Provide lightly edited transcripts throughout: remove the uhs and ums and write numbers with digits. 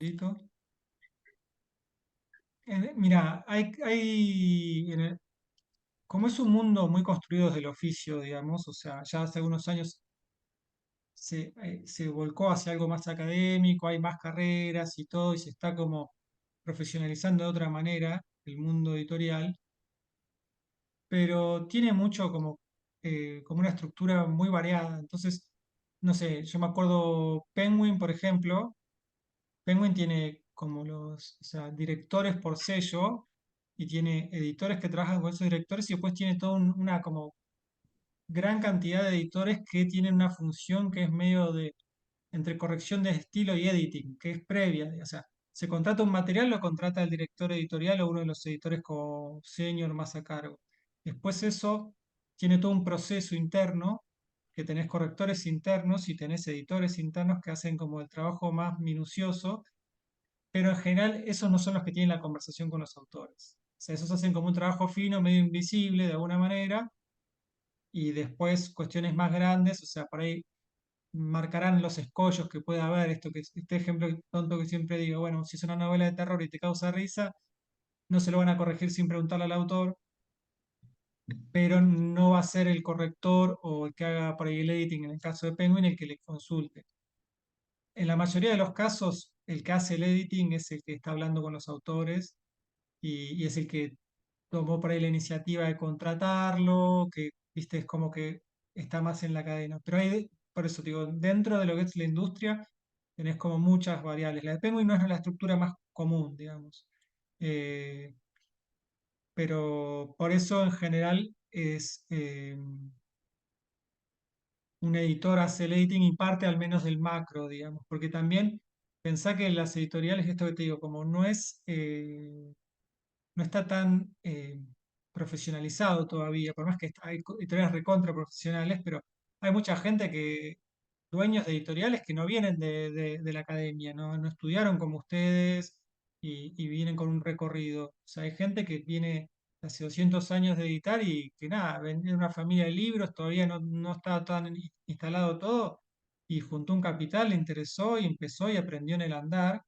Listo. Mira, como es un mundo muy construido desde el oficio, digamos, o sea, ya hace algunos años se volcó hacia algo más académico, hay más carreras y todo, y se está como profesionalizando de otra manera el mundo editorial, pero tiene mucho como una estructura muy variada. Entonces, no sé, yo me acuerdo Penguin, por ejemplo. Penguin tiene como o sea, directores por sello y tiene editores que trabajan con esos directores y después tiene toda una como gran cantidad de editores que tienen una función que es medio de entre corrección de estilo y editing, que es previa. O sea, se contrata un material, lo contrata el director editorial o uno de los editores como senior más a cargo. Después eso tiene todo un proceso interno, que tenés correctores internos y tenés editores internos que hacen como el trabajo más minucioso, pero en general esos no son los que tienen la conversación con los autores. O sea, esos hacen como un trabajo fino, medio invisible de alguna manera, y después cuestiones más grandes, o sea, por ahí marcarán los escollos que pueda haber, este ejemplo tonto que siempre digo, bueno, si es una novela de terror y te causa risa, no se lo van a corregir sin preguntarle al autor, pero no va a ser el corrector o el que haga por ahí el editing en el caso de Penguin el que le consulte. En la mayoría de los casos, el que hace el editing es el que está hablando con los autores y es el que tomó por ahí la iniciativa de contratarlo, que, viste, es como que está más en la cadena. Pero por eso digo, dentro de lo que es la industria, tenés como muchas variables. La de Penguin no es la estructura más común, digamos. Eh, pero por eso en general es un editor hace el editing y parte al menos del macro, digamos. Porque también pensá que las editoriales, esto que te digo, como no está tan profesionalizado todavía, por más que hay editoriales recontra profesionales, pero hay mucha gente dueños de editoriales que no vienen de la academia, no estudiaron como ustedes y vienen con un recorrido. O sea, hay gente que viene hace 200 años de editar y que nada, ven una familia de libros, todavía no está tan instalado todo, y juntó un capital, le interesó y empezó y aprendió en el andar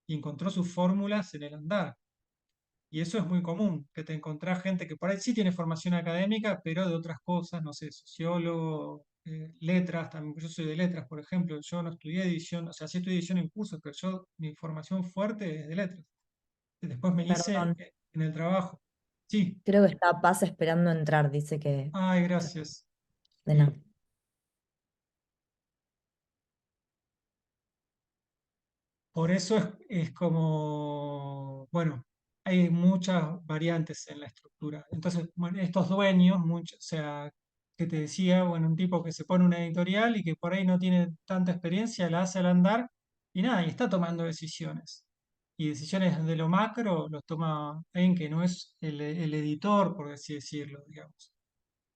y encontró sus fórmulas en el andar. Y eso es muy común, que te encontrás gente que por ahí sí tiene formación académica, pero de otras cosas, no sé, sociólogo, letras, también, yo soy de letras, por ejemplo, yo no estudié edición, o sea, sí estudié edición en cursos, pero mi formación fuerte es de letras. Y después me hice Perdón, en el trabajo. Sí, creo que está Paz esperando entrar, dice que... ay, gracias. De nada. Sí. Por eso es como, bueno, hay muchas variantes en la estructura. Entonces, bueno, estos dueños, o sea, que te decía, bueno, un tipo que se pone una editorial y que por ahí no tiene tanta experiencia, la hace al andar y nada, y está tomando decisiones. Y decisiones de lo macro los toma alguien que no es el editor, por así decirlo, digamos.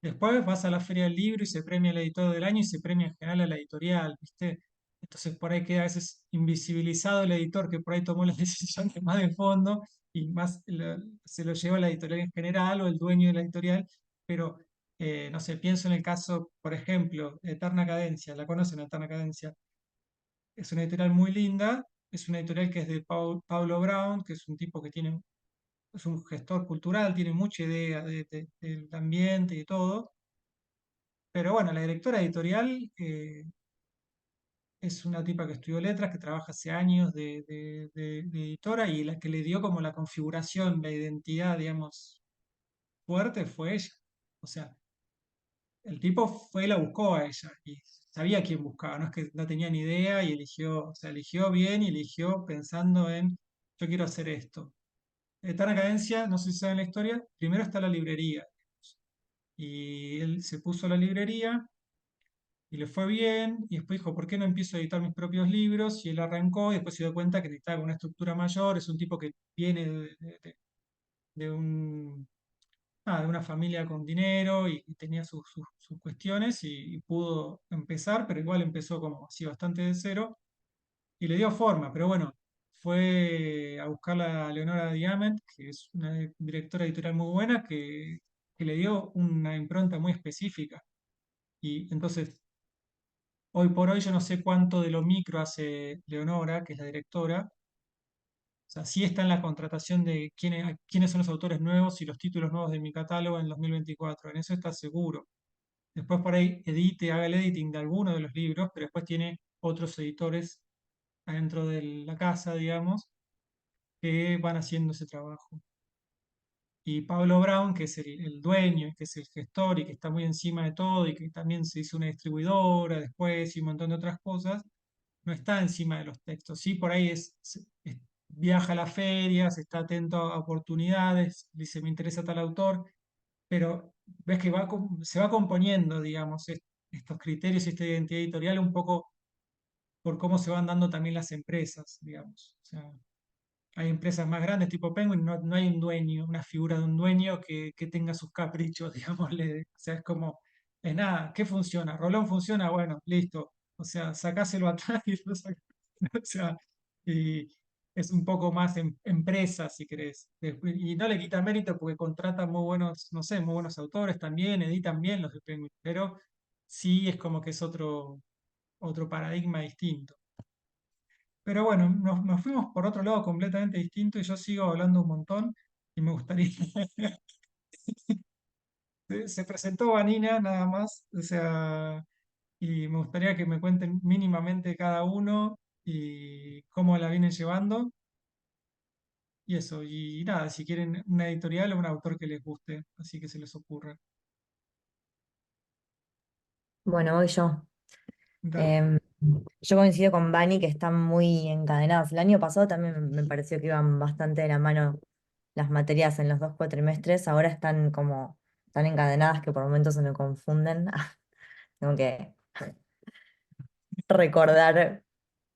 Después vas a la Feria del Libro y se premia el editor del año y se premia en general a la editorial, ¿viste? Entonces por ahí queda a veces invisibilizado el editor que por ahí tomó las decisiones más de fondo y más se lo lleva la editorial en general o el dueño de la editorial, pero no sé, pienso en el caso, por ejemplo, de Eterna Cadencia, la conocen, Eterna Cadencia, es una editorial muy linda, es una editorial que es de Paulo Brown, que es un tipo que es un gestor cultural, tiene mucha idea del ambiente y todo. Pero bueno, la directora editorial es una tipa que estudió letras, que trabaja hace años de editora y la que le dio como la configuración, la identidad, digamos, fuerte fue ella. O sea, el tipo fue y la buscó a ella y sabía quién buscaba, no es que no tenía ni idea y eligió, o sea, eligió bien y eligió pensando en, yo quiero hacer esto. Eterna Cadencia, no sé si saben la historia, primero está la librería y él se puso la librería y le fue bien, y después dijo, ¿por qué no empiezo a editar mis propios libros? Y él arrancó, y después se dio cuenta que necesitaba una estructura mayor, es un tipo que viene de de una familia con dinero y tenía sus cuestiones y pudo empezar, pero igual empezó como así bastante de cero, y le dio forma, pero bueno, fue a buscar a Leonora Diament, que es una directora editorial muy buena, que le dio una impronta muy específica. Y entonces hoy por hoy yo no sé cuánto de lo micro hace Leonora, que es la directora, O sea, sí está en la contratación de quiénes son los autores nuevos y los títulos nuevos de mi catálogo en 2024. En eso está seguro. Después por ahí haga el editing de alguno de los libros, pero después tiene otros editores adentro de la casa, digamos, que van haciendo ese trabajo. Y Pablo Brown, que es el dueño, que es el gestor y que está muy encima de todo y que también se hizo una distribuidora después y un montón de otras cosas, no está encima de los textos. Sí, por ahí viaja a las ferias, está atento a oportunidades, dice, me interesa tal autor, pero ves que se va componiendo, digamos, estos criterios y esta identidad editorial un poco por cómo se van dando también las empresas, digamos. O sea, hay empresas más grandes tipo Penguin, no hay un dueño, una figura de un dueño que tenga sus caprichos, digámosle. O sea, es como, es nada, ¿qué funciona? Rolón funciona, bueno, listo. O sea, sacáselo atrás y lo sacás. O sea, y es un poco más empresa, si querés. Y no le quita mérito porque contratan muy buenos, no sé, muy buenos autores también, editan bien los de Penguin, pero sí es como que es otro paradigma distinto. Pero bueno, nos fuimos por otro lado completamente distinto y yo sigo hablando un montón y me gustaría... Se presentó Vanina nada más, o sea, y me gustaría que me cuenten mínimamente cada uno y cómo la vienen llevando y eso. Y nada, si quieren una editorial o un autor que les guste, así que se les ocurra. Bueno, voy yo. Dale. Em, yo coincido con Vani que están muy encadenadas. El año pasado también me pareció que iban bastante de la mano las materias en los dos cuatrimestres. Ahora están como tan encadenadas que por momentos se me confunden. Tengo que recordar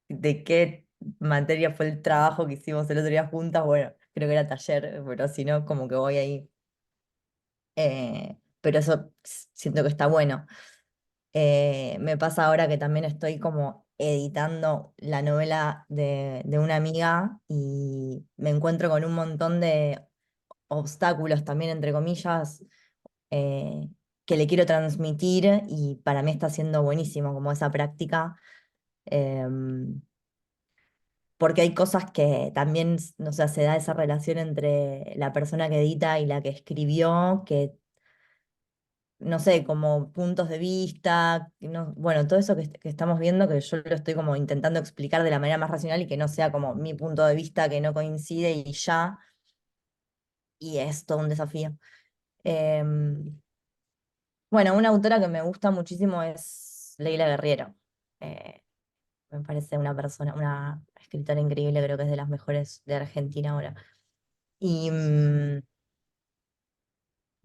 de qué materia fue el trabajo que hicimos el otro día juntas. Bueno, creo que era taller, pero si no, como que voy ahí. Pero eso siento que está bueno. Me pasa ahora que también estoy como editando la novela de una amiga y me encuentro con un montón de obstáculos también, entre comillas, eh, que le quiero transmitir y para mí está siendo buenísimo como esa práctica, porque hay cosas que también, no sé, se da esa relación entre la persona que edita y la que escribió, que no sé, como puntos de vista, bueno, todo eso que estamos viendo, que yo lo estoy como intentando explicar de la manera más racional y que no sea como mi punto de vista que no coincide y ya, y es todo un desafío. Em, bueno, una autora que me gusta muchísimo es Leila Guerriero. Eh, Me parece una persona, una escritora increíble, creo que es de las mejores de Argentina ahora. Y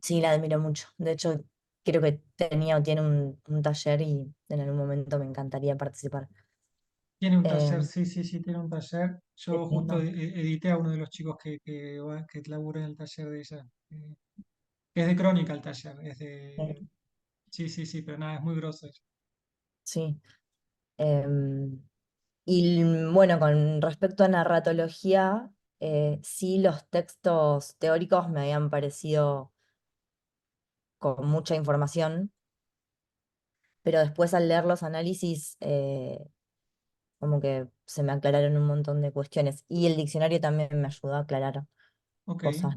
sí, la admiro mucho. De hecho, creo que tenía o tiene un taller y en algún momento me encantaría participar. Tiene un taller, Em, sí, sí, sí, tiene un taller. qué Yo justo lindo. edité a uno de los chicos que labura en el taller de ella. Es de crónica el taller, es Eh, de... Sí, sí, sí, pero nada, es muy grosso. sí. Em, y bueno, con respecto a narratología, sí los textos teóricos me habían parecido con mucha información, pero después al leer los análisis, como que se me aclararon un montón de cuestiones. Y el diccionario también me ayudó a aclarar Ok. cosas.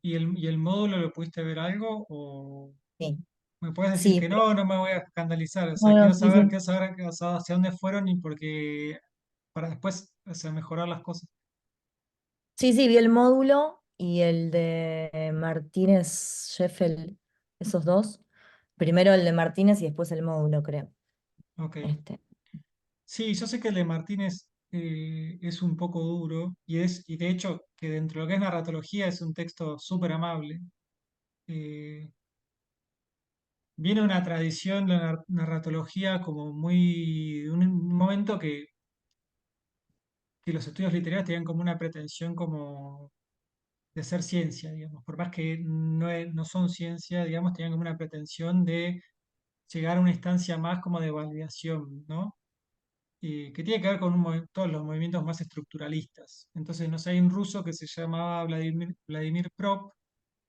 ¿Y el módulo lo pudiste ver algo? ¿O Sí, me puedes decir sí, que no, no me voy a escandalizar? O sea, no, no, sí, sí. quiero saber hacia dónde fueron y porque para después, o sea, mejorar las cosas. Sí, sí, vi el módulo y el de Martínez Sheffield, esos dos. Primero el de Martínez y después el módulo, creo. Ok. Este, Sí, yo sé que el de Martínez es un poco duro y de hecho que dentro de lo que es narratología es un texto súper amable. Eh, Viene una tradición, la narratología, como muy, de un momento que los estudios literarios tenían como una pretensión como de ser ciencia, digamos. Por más que no son ciencia, digamos, tenían como una pretensión de llegar a una instancia más como de validación, ¿no? Y que tiene que ver con todos los movimientos más estructuralistas. Entonces, no sé, hay un ruso que se llamaba Vladimir Prop,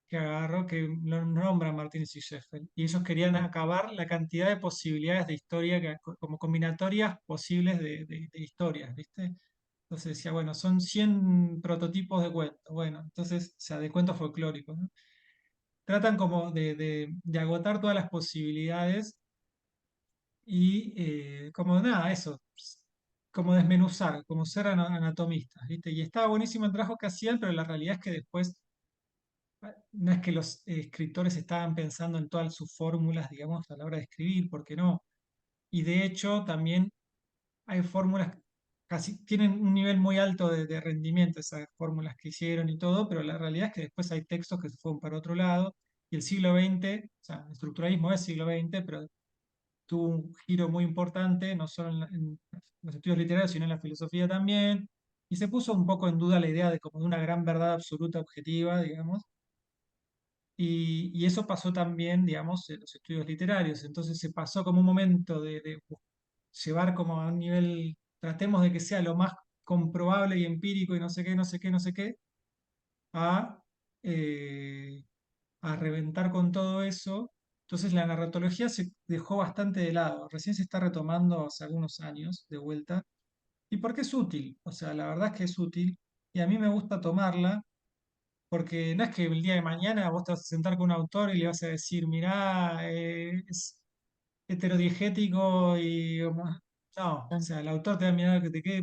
que agarró, que lo nombra Martínez y Sheffield. Y ellos querían acabar la cantidad de posibilidades de historia, como combinatorias posibles de historias, ¿viste? Entonces decía, bueno, son 100 prototipos de cuentos. Bueno, entonces, o sea, de cuentos folclóricos, ¿no? Tratan como de agotar todas las posibilidades y como nada, eso, como desmenuzar, como ser anatomistas, ¿viste? Y estaba buenísimo el trabajo que hacían, pero la realidad es que después no es que los escritores estaban pensando en todas sus fórmulas, digamos, a la hora de escribir, porque no. Y de hecho, también hay fórmulas que casi tienen un nivel muy alto de rendimiento, esas fórmulas que hicieron y todo, pero la realidad es que después hay textos que se fueron para otro lado. Y el siglo XX, o sea, el estructuralismo es siglo XX, pero tuvo un giro muy importante, no solo en los estudios literarios, sino en la filosofía también. Y se puso un poco en duda la idea de como de una gran verdad absoluta objetiva, digamos. Y eso pasó también, digamos, en los estudios literarios. Entonces se pasó como un momento de llevar como a un nivel, tratemos de que sea lo más comprobable y empírico y no sé qué, no sé qué, no sé qué, a, eh, a reventar con todo eso. Entonces la narratología se dejó bastante de lado. Recién se está retomando hace algunos años de vuelta. ¿Y por qué es útil? O sea, la verdad es que es útil y a mí me gusta tomarla. Porque no es que el día de mañana vos te vas a sentar con un autor y le vas a decir, mirá, es heterodiegético y... No, o Ah, sea, el autor te va a mirar que te quede,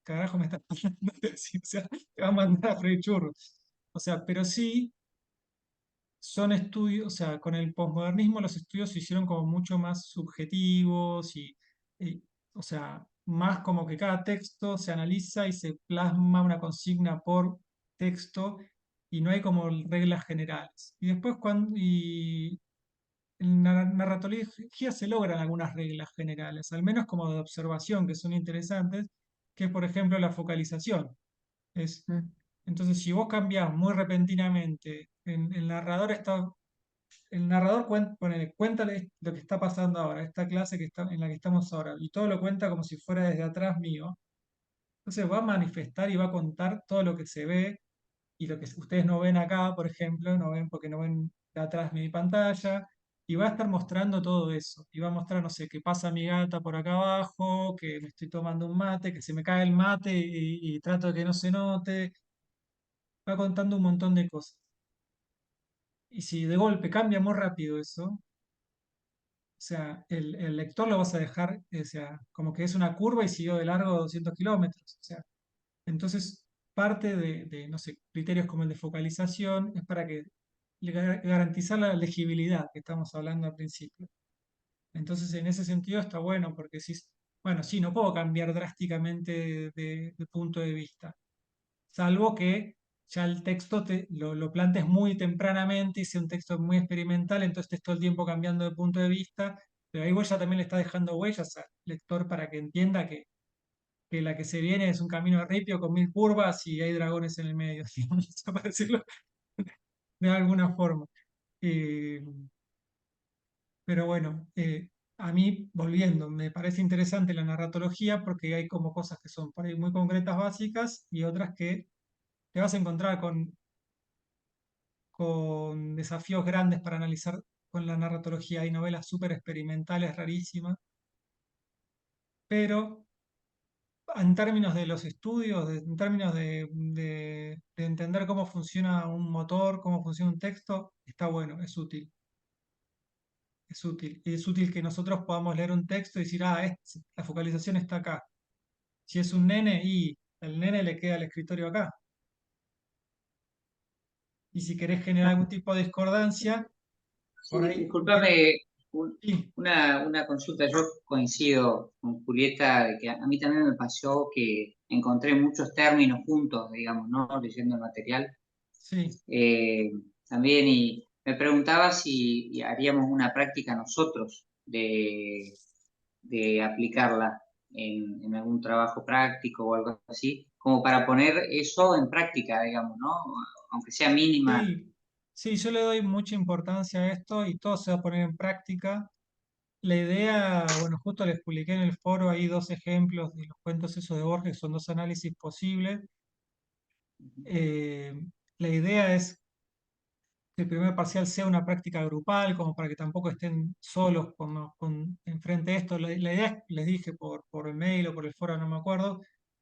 carajo me está hablando de decir, o sea, te va a mandar a freír churros. O sea, pero sí son estudios, o sea, con el posmodernismo los estudios se hicieron como mucho más subjetivos y, o sea, más como que cada texto se analiza y se plasma una consigna por texto y no hay como reglas generales. Y después en la narratología se logran algunas reglas generales, al menos como de observación, que son interesantes, que es por ejemplo la focalización. Es, mm, entonces, si vos cambiás muy repentinamente, el narrador está el narrador cuéntale lo que está pasando ahora, esta clase en la que estamos ahora, y todo lo cuenta como si fuera desde atrás mío. Entonces va a manifestar y va a contar todo lo que se ve y lo que ustedes no ven acá, por ejemplo, no ven porque no ven de atrás mi pantalla, y va a estar mostrando todo eso. Y va a mostrar, no sé, que pasa mi gata por acá abajo, que me estoy tomando un mate, que se me cae el mate y trato de que no se note. Va contando un montón de cosas. Y si de golpe cambia muy rápido eso, o sea, el lector lo vas a dejar, o sea, como que es una curva y siguió de largo 200 kilómetros. O sea, entonces, parte no sé, criterios como el de focalización es para que garantizar la legibilidad que estamos hablando al principio. Entonces, en ese sentido está bueno porque si, bueno, sí, no puedo cambiar drásticamente de punto de vista, salvo que ya el texto lo plantes muy tempranamente y sea un texto muy experimental, entonces estés todo el tiempo cambiando de punto de vista, pero ahí vos ya también le estás dejando huellas al lector para que entienda que la que se viene es un camino de ripio con 1000 curvas y hay dragones en el medio, digamos, para decirlo de alguna forma. Eh, pero bueno, a mí, volviendo, me parece interesante la narratología porque hay como cosas que son por ahí muy concretas, básicas, y otras que te vas a encontrar con desafíos grandes para analizar con la narratología. Hay novelas súper experimentales, rarísimas, pero en términos de los estudios, en términos de entender cómo funciona un motor, cómo funciona un texto, está bueno, es útil. Es útil. Y es útil que nosotros podamos leer un texto y decir, ah, la focalización está acá. Si es un nene, y el nene le queda el escritorio acá. Y si querés generar algún tipo de discordancia, por Sí, ahí, discúlpame sí, una consulta. Yo coincido con Julieta de que a mí también me pasó que encontré muchos términos juntos, digamos, ¿no? Leyendo el material. sí. Eh, También y me preguntaba si haríamos una práctica nosotros de aplicarla en algún trabajo práctico o algo así, como para poner eso en práctica, digamos, ¿no? Aunque sea mínima. Sí, sí, yo le doy mucha importancia a esto y todo se va a poner en práctica. La idea, bueno, justo les publiqué en el foro ahí dos ejemplos de los cuentos esos de Borges, son dos análisis posibles. Eh, la idea es que el primer parcial sea una práctica grupal, como para que tampoco estén solos enfrente de esto. La idea, les dije por el mail o por el foro, no me acuerdo,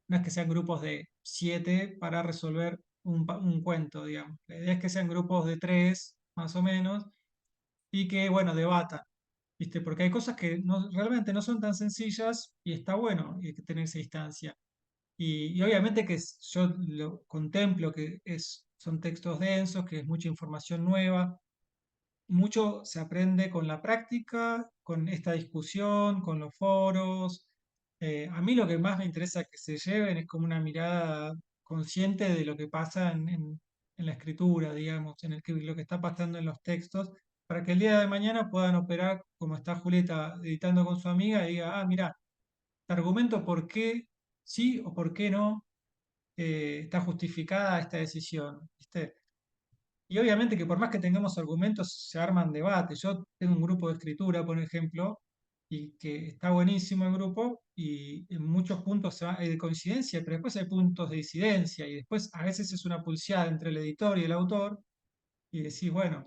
no es que sean grupos de 7 para resolver un cuento, digamos. La idea es que sean grupos de 3, más o menos, y que, bueno, debatan, ¿viste? Porque hay cosas que realmente no son tan sencillas y está bueno y hay que tener esa distancia. Y obviamente que yo lo contemplo que son textos densos, que es mucha información nueva, mucho se aprende con la práctica, con esta discusión, con los foros. A mí lo que más me interesa que se lleven es como una mirada consciente de lo que pasa en la escritura, digamos, lo que está pasando en los textos, para que el día de mañana puedan operar como está Julieta editando con su amiga y diga, ah, mira, te argumento por qué sí o por qué no está justificada esta decisión, ¿viste? Y obviamente que por más que tengamos argumentos, se arman debates. Yo tengo un grupo de escritura, por ejemplo, y que está buenísimo el grupo, y en muchos puntos hay de coincidencia, pero después hay puntos de disidencia, y después a veces es una pulseada entre el editor y el autor, y decís, bueno,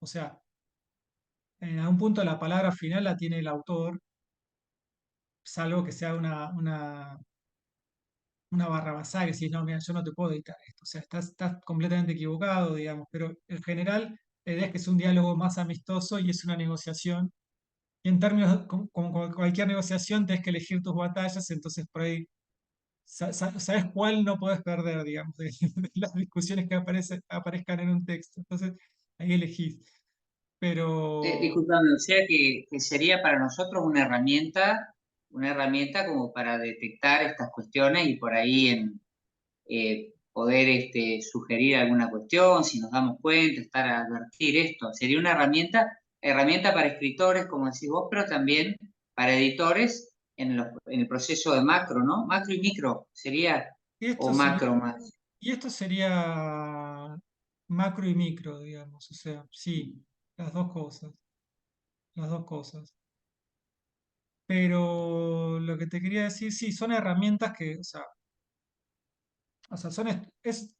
o sea, en algún punto la palabra final la tiene el autor, salvo que sea una barrabasada que decís, no, mira, yo no te puedo editar esto. O sea, estás completamente equivocado, digamos, pero en general la idea es que es un diálogo más amistoso y es una negociación. Y en términos, como cualquier negociación, tienes que elegir tus batallas, entonces por ahí sabes cuál no puedes perder, digamos, de las discusiones que aparezcan en un texto. Entonces ahí elegís. Pero Disculpame, o sea que sería para nosotros una herramienta como para detectar estas cuestiones y por ahí poder sugerir alguna cuestión, si nos damos cuenta, estar a advertir esto. Sería una herramienta para escritores, como decís vos, pero también para editores en el proceso de macro, ¿no? Macro y micro sería, y o esto sería, macro más. y esto sería macro y micro, digamos, o sea, sí, las dos cosas, las dos cosas. Pero lo que te quería decir, sí, son herramientas que, o sea,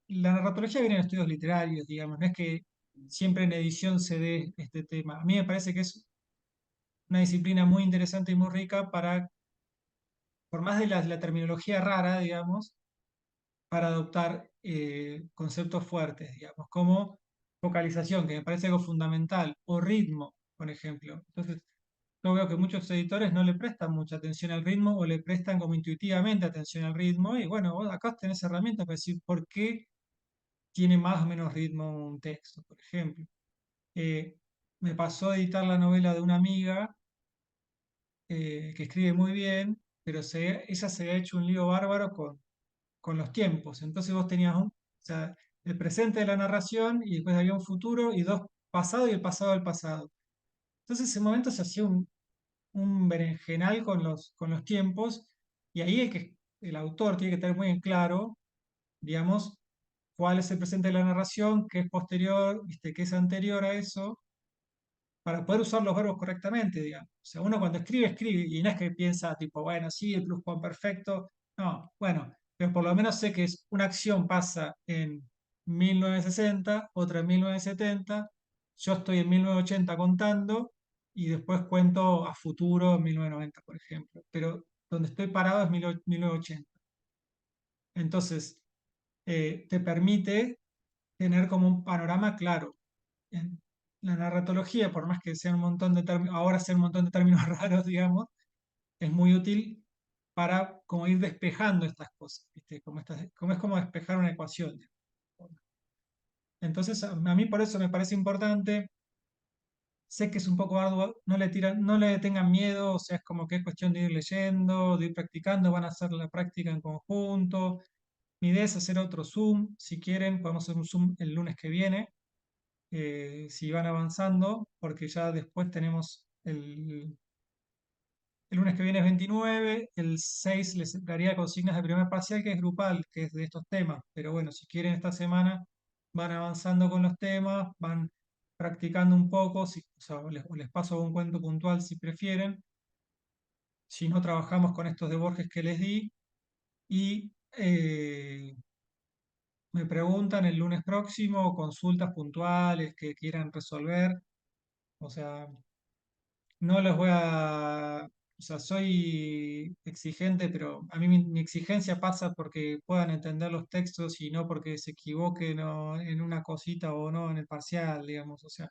la narratología viene en estudios literarios, digamos, no es que siempre en edición se dé este tema. A mí me parece que es una disciplina muy interesante y muy rica por más de la terminología rara, digamos, para adoptar conceptos fuertes, digamos, como focalización, que me parece algo fundamental, o ritmo, por ejemplo. Entonces, yo veo que muchos editores no le prestan mucha atención al ritmo o le prestan como intuitivamente atención al ritmo, y bueno, vos acá tenés herramientas para decir por qué tiene más o menos ritmo un texto, por ejemplo. Eh, Me pasó a editar la novela de una amiga que escribe muy bien, pero ella se había hecho un lío bárbaro con los tiempos. Entonces vos tenías o sea, el presente de la narración y después había un futuro y dos pasado y el pasado del pasado. Entonces en ese momento se hacía un berenjenal con los tiempos y ahí el autor tiene que tener muy en claro, digamos, cuál es el presente de la narración, qué es posterior, ¿viste? Qué es anterior a eso, para poder usar los verbos correctamente, digamos. O sea, uno cuando escribe, escribe, y no es que piensa tipo, bueno, sí, el pluscuamperfecto. No, bueno, pero por lo menos sé que una acción pasa en 1960, otra en 1970, yo estoy en 1980 contando, y después cuento a futuro en 1990, por ejemplo. Pero donde estoy parado es 1980. Entonces, te permite tener como un panorama claro. En la narratología, por más que sea un montón de términos, ahora sea un montón de términos raros, digamos, es muy útil para como ir despejando estas cosas, ¿viste? Como es como despejar una ecuación. Entonces, a mí por eso me parece importante. Sé que es un poco arduo, no le tengan miedo, o sea, es como que es cuestión de ir leyendo, de ir practicando, van a hacer la práctica en conjunto. Mi idea es hacer otro Zoom, si quieren, podemos hacer un Zoom el lunes que viene, si van avanzando, porque ya después tenemos el lunes que viene es 29, el 6 les daría consignas de primer parcial, que es grupal, que es de estos temas. Pero bueno, si quieren esta semana, van avanzando con los temas, van practicando un poco, o sea, o les paso un cuento puntual si prefieren. Si no, trabajamos con estos de Borges que les di. Y me preguntan el lunes próximo consultas puntuales que quieran resolver. O sea, no los voy a o sea, soy exigente, pero a mí mi exigencia pasa porque puedan entender los textos y no porque se equivoquen en una cosita o no en el parcial, digamos. O sea,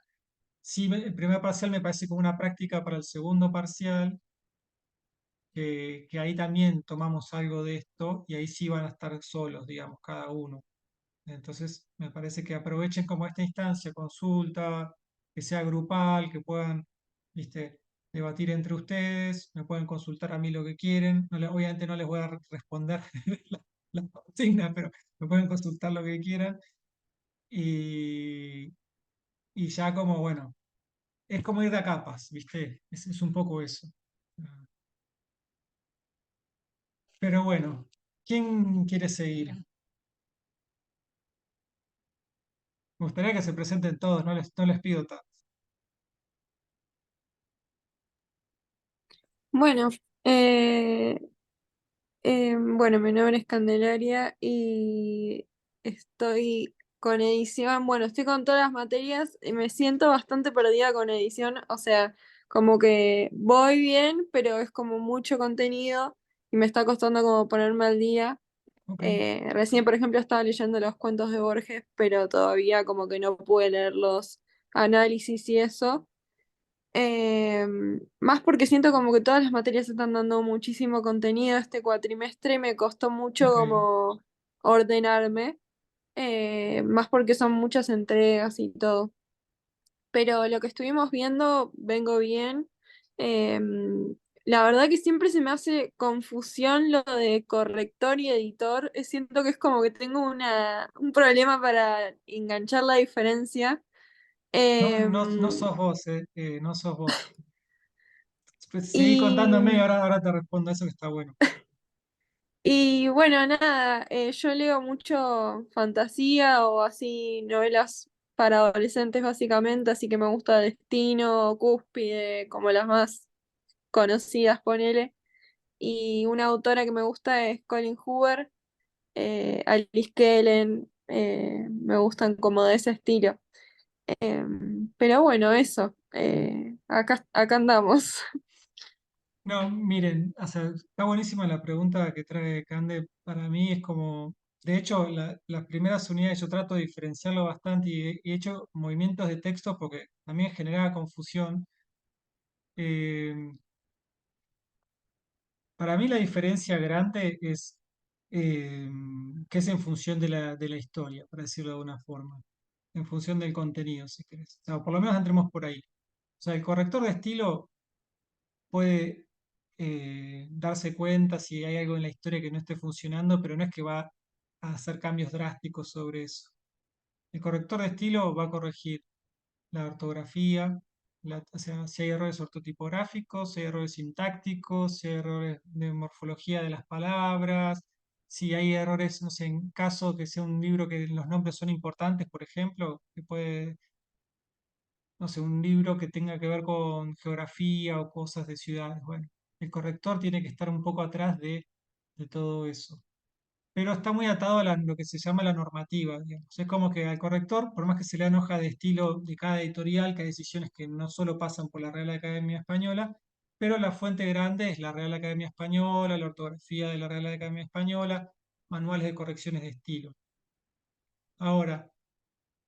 sí, el primer parcial me parece como una práctica para el segundo parcial, que ahí también tomamos algo de esto y ahí sí van a estar solos, digamos, cada uno. Entonces, me parece que aprovechen como esta instancia, consulta, que sea grupal, que puedan, viste, debatir entre ustedes, me pueden consultar a mí lo que quieren. Obviamente no les voy a responder la consigna, pero me pueden consultar lo que quieran. Y, y ya como, bueno, es como ir de a capas, viste, es un poco eso. Ah, pero bueno, ¿quién quiere seguir? Me gustaría que se presenten todos, no les pido tanto. Bueno, eh, bueno, mi nombre es Candelaria y estoy con edición. Bueno, estoy con todas las materias y me siento bastante perdida con edición. O sea, como que voy bien, pero es como mucho contenido y me está costando como ponerme al día. Ok, Recién, por ejemplo, estaba leyendo los cuentos de Borges, pero todavía como que no pude leer los análisis y eso. Más porque siento como que todas las materias están dando muchísimo contenido este cuatrimestre y me costó mucho ok. como ordenarme, más porque son muchas entregas y todo. Pero lo que estuvimos viendo, vengo bien. La verdad que siempre se me hace confusión lo de corrector y editor. Siento que es como que tengo un problema para enganchar la diferencia. No, no Em, sos vos, no sos vos. Pues seguí contándome y y ahora te respondo a eso que está bueno. Y bueno, nada, yo leo mucho fantasía o así novelas para adolescentes básicamente, así que me gusta Destino, Cúspide, como las más conocidas, ponele. Y una autora que me gusta es Colin Hoover, Alice Kellen, me gustan como de ese estilo. Pero bueno, eso, acá andamos. No, miren, o sea, está buenísima la pregunta que trae Cande. Para mí es como, de hecho, las primeras unidades yo trato de diferenciarlo bastante y he hecho movimientos de texto porque también generaba confusión. Eh, para mí la diferencia grande es eh, que es en función de la historia, para decirlo de alguna forma, en función del contenido, si querés. O sea, por lo menos entremos por ahí. O sea, el corrector de estilo puede darse cuenta si hay algo en la historia que no esté funcionando, pero no es que va a hacer cambios drásticos sobre eso. El corrector de estilo va a corregir la ortografía, o sea, si hay errores ortotipográficos, si hay errores sintácticos, si hay errores de morfología de las palabras, si hay errores, no sé, en caso que sea un libro que los nombres son importantes, por ejemplo, que puede, no sé, un libro que tenga que ver con geografía o cosas de ciudades. Bueno, el corrector tiene que estar un poco atrás de todo eso. Pero está muy atado a lo que se llama la normativa, digamos. Es como que al corrector, por más que se le dan hoja de estilo de cada editorial, que hay decisiones que no solo pasan por la Real Academia Española, pero la fuente grande es la Real Academia Española, la ortografía de la Real Academia Española, manuales de correcciones de estilo. Ahora,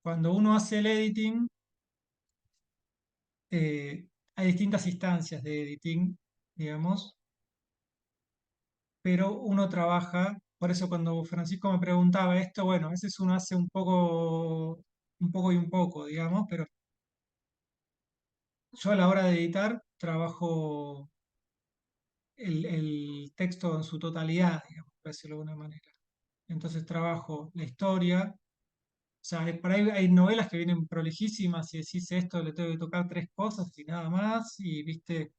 cuando uno hace el editing, hay distintas instancias de editing, digamos, pero uno trabaja, por eso cuando Francisco me preguntaba esto, bueno, a veces uno hace un poco y un poco, digamos, pero yo a la hora de editar trabajo el texto en su totalidad, digamos, por decirlo de alguna manera. Entonces trabajo la historia, o sea, por ahí hay novelas que vienen prolijísimas y decís esto, le tengo que tocar tres cosas y nada más, y viste.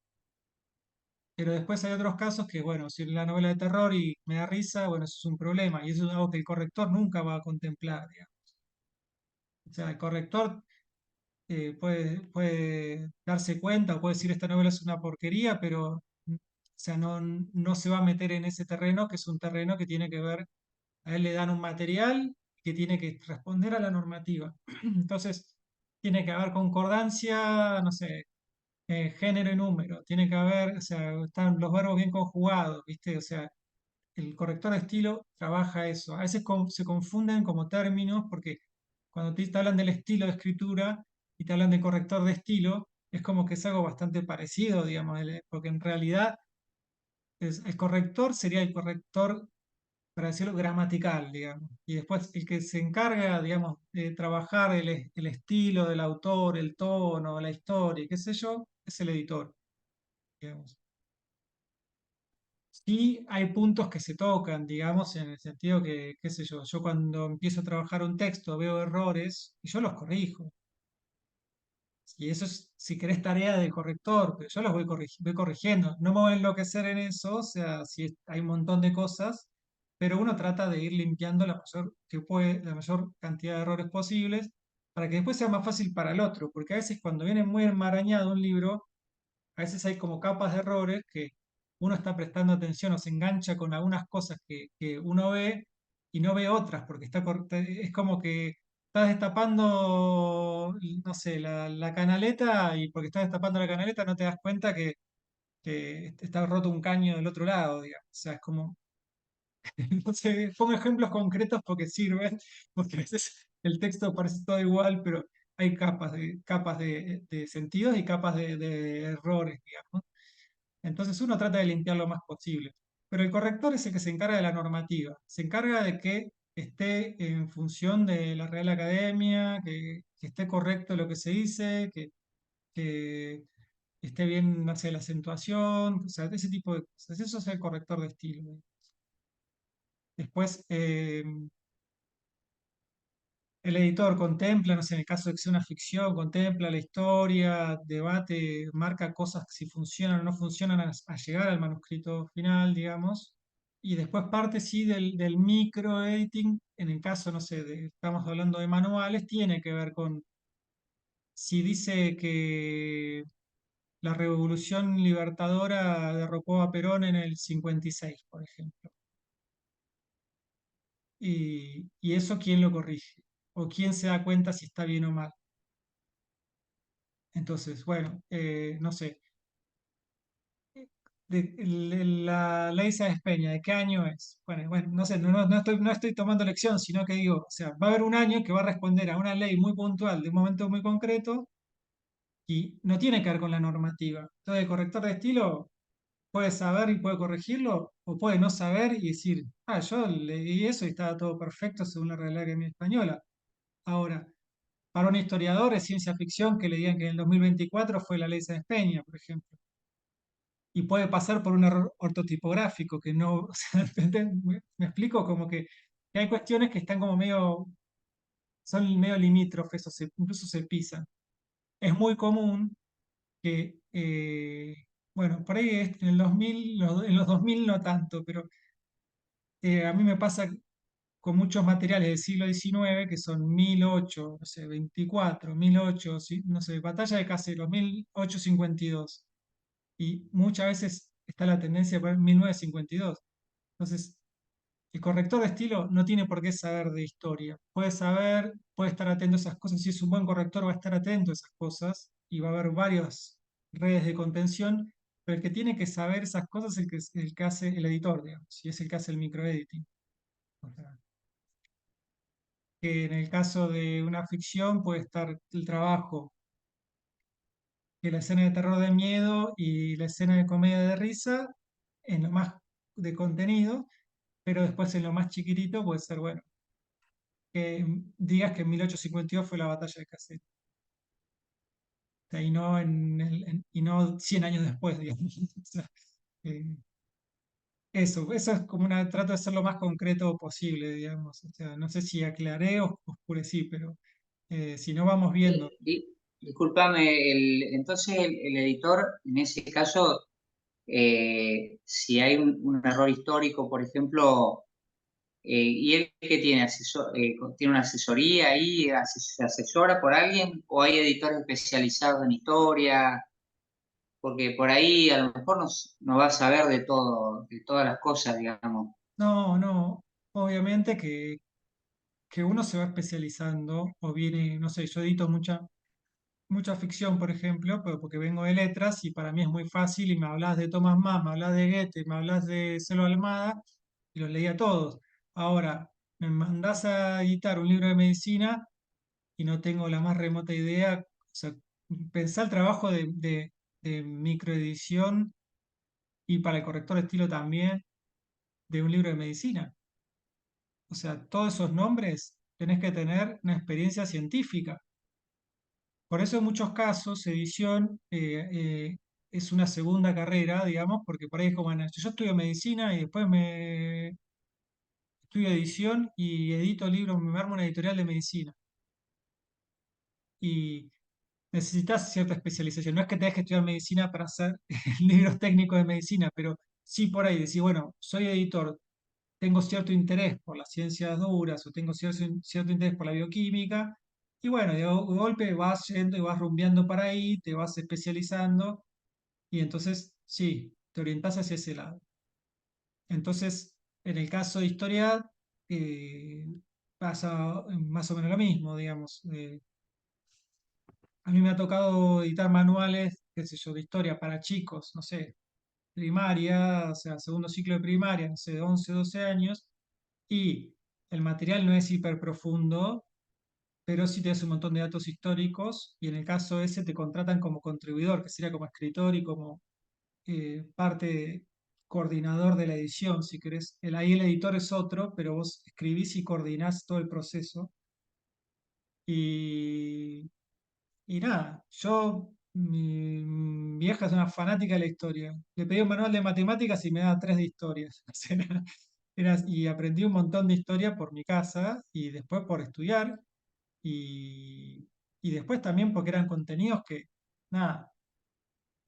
Pero después hay otros casos que, bueno, si la novela de terror y me da risa, bueno, eso es un problema. Y eso es algo que el corrector nunca va a contemplar, digamos. O sea, el corrector puede darse cuenta o puede decir esta novela es una porquería, pero o sea, no se va a meter en ese terreno, que es un terreno que tiene que ver, a él le dan un material que tiene que responder a la normativa. Entonces, tiene que haber concordancia, no sé, género y número, tiene que haber, o sea, están los verbos bien conjugados, ¿viste? O sea, el corrector de estilo trabaja eso. A veces se confunden como términos porque cuando te hablan del estilo de escritura y te hablan de corrector de estilo, es como que es algo bastante parecido, digamos, porque en realidad el corrector sería el corrector, para decirlo, gramatical, digamos. Y después el que se encarga, digamos, de trabajar el estilo del autor, el tono, la historia, qué sé yo, es el editor, digamos. Sí hay puntos que se tocan, digamos, en el sentido que, qué sé yo cuando empiezo a trabajar un texto veo errores y yo los corrijo. Y eso es, si querés, tarea del corrector, pero yo los voy corrigiendo. No me voy a enloquecer en eso, o sea, si hay un montón de cosas, pero uno trata de ir limpiando la mayor cantidad de errores posibles para que después sea más fácil para el otro, porque a veces cuando viene muy enmarañado un libro, a veces hay como capas de errores que uno está prestando atención o se engancha con algunas cosas que uno ve y no ve otras, porque es como que estás destapando, no sé, la canaleta y porque estás destapando la canaleta no te das cuenta que está roto un caño del otro lado, digamos. O sea, es como, no sé, pongo ejemplos concretos porque sirven, porque a veces el texto parece todo igual, pero hay capas de sentidos y capas de errores, digamos. Entonces uno trata de limpiar lo más posible. Pero el corrector es el que se encarga de la normativa, se encarga de que esté en función de la Real Academia, que esté correcto lo que se dice, que esté bien, no sé, la acentuación, o sea, ese tipo de cosas. Eso es el corrector de estilo. Después, el editor contempla, no sé, en el caso de que sea una ficción, contempla la historia, debate, marca cosas si funcionan o no funcionan a llegar al manuscrito final, digamos. Y después parte, sí, del microediting, en el caso, no sé, estamos hablando de manuales, tiene que ver con si dice que la Revolución Libertadora derrocó a Perón en el 56, por ejemplo. Y eso, ¿quién lo corrige? ¿O quién se da cuenta si está bien o mal? Entonces, bueno, no sé. La ley Sáenz Peña, ¿de qué año es? Bueno, no sé, no estoy tomando lección, sino que digo, o sea, va a haber un año que va a responder a una ley muy puntual de un momento muy concreto y no tiene que ver con la normativa. Entonces, el corrector de estilo puede saber y puede corregirlo, o puede no saber y decir, yo leí eso y estaba todo perfecto según la Real Academia Española. Ahora, para un historiador es ciencia ficción que le digan que en el 2024 fue la ley Sáenz Peña, por ejemplo. Y puede pasar por un error ortotipográfico, que no, o sea, de repente me explico como que hay cuestiones que están como son medio limítrofes, incluso se pisan. Es muy común que, bueno, por ahí en el 2000, en los 2000 no tanto, pero a mí me pasa con muchos materiales del siglo XIX que son 1008, no sé, 24, 1008, no sé, Batalla de Caseros, 1852. Y muchas veces está la tendencia a poner 1952. Entonces, el corrector de estilo no tiene por qué saber de historia. Puede saber, puede estar atento a esas cosas. Si es un buen corrector, va a estar atento a esas cosas y va a haber varias redes de contención, pero el que tiene que saber esas cosas es el que hace el editor, digamos, y es el que hace el microediting. O sea, que en el caso de una ficción puede estar el trabajo de la escena de terror de miedo y la escena de comedia de risa en lo más de contenido, pero después en lo más chiquitito puede ser, bueno, que digas que en 1852 fue la batalla de Cassette, o sea, y no 100 años después, digamos. O sea, eh, eso es como trato de ser lo más concreto posible, digamos. O sea, no sé si aclaré o oscurecí, pero si no vamos viendo. Discúlpame, entonces el editor, en ese caso, si hay un error histórico, por ejemplo, ¿y él qué tiene? ¿Tiene una asesoría ahí? ¿Se asesora por alguien? ¿O hay editores especializados en historia? Porque por ahí a lo mejor no va a saber de todo, de todas las cosas, digamos. No, no, obviamente que uno se va especializando o viene, no sé, yo edito mucha ficción, por ejemplo, pero porque vengo de letras y para mí es muy fácil y me hablas de Thomas Mann, me hablas de Goethe, me hablas de Celo Almada y los leía todos. Ahora, me mandás a editar un libro de medicina y no tengo la más remota idea. O sea, pensá el trabajo de microedición y para el corrector de estilo también de un libro de medicina. O sea, todos esos nombres tenés que tener una experiencia científica. Por eso en muchos casos edición es una segunda carrera, digamos, porque por ahí es como, bueno, yo estudio medicina y después me estudio edición y edito libros, me armo una editorial de medicina. Y necesitas cierta especialización. No es que tengas que estudiar medicina para hacer libros técnicos de medicina, pero sí por ahí decir, bueno, soy editor, tengo cierto interés por las ciencias duras o tengo cierto interés por la bioquímica, y bueno, de golpe vas yendo y vas rumbeando para ahí, te vas especializando, y entonces sí, te orientas hacia ese lado. Entonces, en el caso de historia, eh, pasa más o menos lo mismo, digamos. A mí me ha tocado editar manuales, qué sé yo, de historia para chicos, no sé, primaria, o sea, segundo ciclo de primaria, no sé, de 11 12 años, y el material no es hiper profundo, pero sí te hace un montón de datos históricos, y en el caso ese te contratan como contribuidor, que sería como escritor y como parte coordinador de la edición, si querés. Ahí el editor es otro, pero vos escribís y coordinás todo el proceso. Y, y nada, mi vieja es una fanática de la historia. Le pedí un manual de matemáticas y me da tres de historias. O sea, y aprendí un montón de historia por mi casa y después por estudiar. Y, y después también porque eran contenidos que, nada,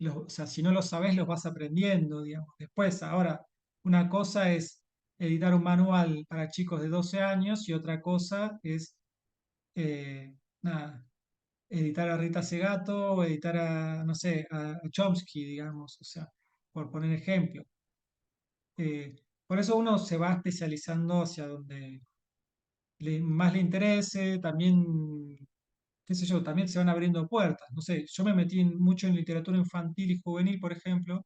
o sea, si no los sabés, los vas aprendiendo, digamos. Después, ahora, una cosa es editar un manual para chicos de 12 años y otra cosa es, nada, editar a Rita Segato o editar a, no sé, a Chomsky, digamos, o sea, por poner ejemplo. Por eso uno se va especializando hacia donde más le interese, también, qué sé yo, también se van abriendo puertas. No sé, yo me metí mucho en literatura infantil y juvenil, por ejemplo,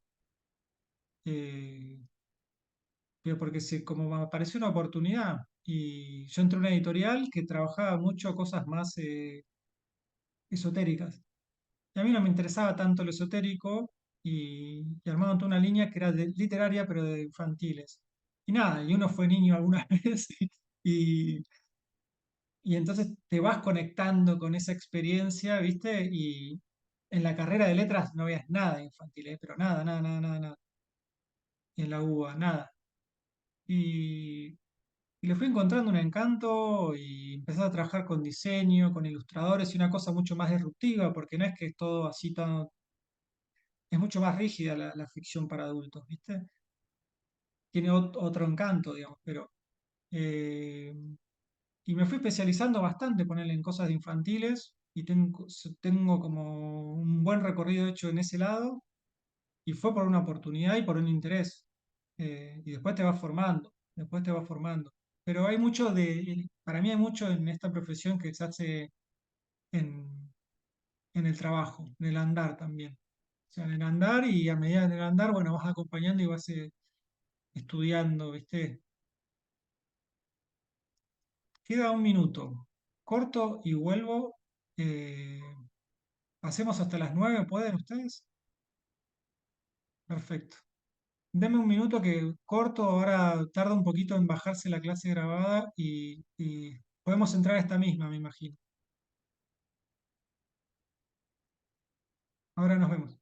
eh, pero porque como me apareció una oportunidad y yo entré a una editorial que trabajaba mucho cosas más esotéricas. Y a mí no me interesaba tanto lo esotérico y armaron toda una línea que era literaria pero de infantiles. Y nada, y uno fue niño alguna vez y, y entonces te vas conectando con esa experiencia, ¿viste? Y en la carrera de letras no veas nada de infantil, ¿eh? Pero nada, nada, nada, nada, nada. En la UBA, nada. Y, y le fui encontrando un encanto y empecé a trabajar con diseño, con ilustradores y una cosa mucho más disruptiva, porque no es que es todo así tan... Es mucho más rígida la ficción para adultos, ¿viste? Tiene otro encanto, digamos, pero... eh, y me fui especializando bastante, ponerle en cosas de infantiles y tengo como un buen recorrido hecho en ese lado y fue por una oportunidad y por un interés. Y después te vas formando, después te vas formando. Pero hay mucho para mí hay mucho en esta profesión que se hace en, en el trabajo, en el andar también. O sea, en el andar y a medida del andar, bueno, vas acompañando y vas estudiando, ¿viste? Queda un minuto. Corto y vuelvo. Eh, Hacemos hasta las 9, ¿pueden ustedes? Perfecto. Deme un minuto que corto, ahora tarda un poquito en bajarse la clase grabada y podemos entrar a esta misma, me imagino. Ahora nos vemos.